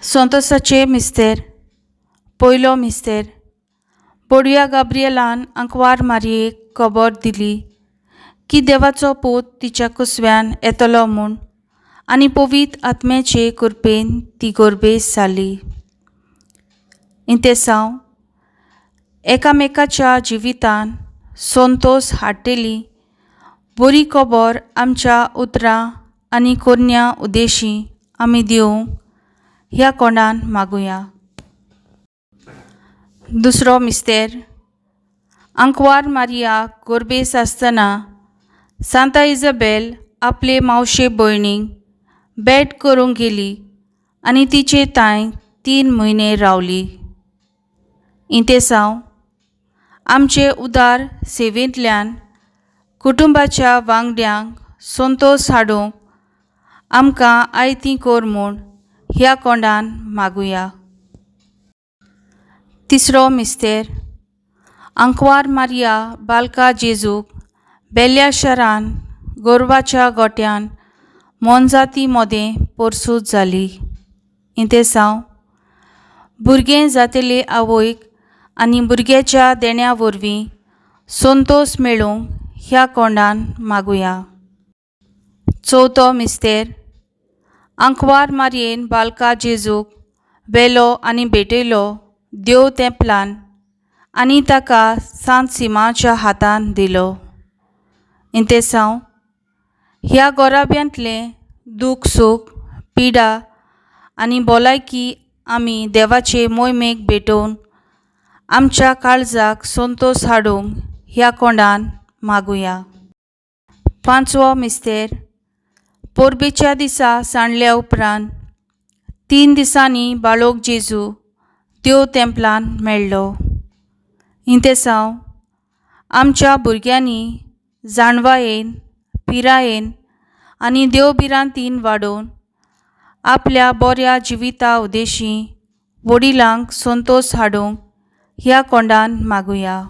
संतोसाचे मिस्तेर. पयलो मिस्तेर. बोडया गाब्रिएलान आंकवार मारयेक खबर दिली की देवाचो पूत तिच्या कुसव्यान येतलो म्हूण, आनी पवित्र आत्म्याचे कृपेन ती गोरबेस जाली. इंतेसांव एकामेकाच्या जिवितान संतोष हाडटली बरी खबर आमच्या उतरां आनी कोन्या उद्देशी आमी दिवंक ह्या कोंडान मागुया. दुसरो मिस्तेर. आंकवार मारियाक गोरबेस आसतना सांता इजाबेल आपले मावशे भयणीक भेट करूंक गेली आनी तिचे थंय 3 म्हयने रावली. इंतेसांव आमचे उदार सेवेंतल्यान कुटुंबाच्या वांगड्यांक संतोष हाडूंक आमकां आयती कर म्हूण ह्या कोंडान मागुया. तिसरो मिस्तेर. आंकवार मारिया बालका जेजूक बेल्ल्या शारान गोरवाच्या गोट्यान मोनजाती मोदें पोरसूत जाली. इंतेसांव भुरगें जातले आवयक आनी भुरग्याच्या देण्या वरवीं संतोष मेळूंक ह्या कोंडान मागुया. चवथो मिस्तेर. आंकवार मारयेन बालका जेजूक व्हेलो आनी भेटयलो देव तेंपलान आनी ताका सांत सिमाच्या हातान दिलो. इंतेसांव ह्या गोराब्यांतलें दूख सूख पिडा आनी भलायकी आमी देवाचे मोहिमेक भेटोवन आमच्या काळजाक संतोष हाडूंक ह्या कोंडान मागुया. पांचवो मिस्तेर. पोरबेच्या दिसा सांडल्या उपरांत 3 दिसांनी बाळोक जेजू देव तेंपलान मेळ्ळो. इंतेसांव आमच्या भुरग्यांनी जाणवायेन पिरायेन आनी देवबिरांतीन वाडून आपल्या बऱ्या जिविता उद्देशी वडिलांक संतोष हाडूंक ह्या कोंडान मागुया.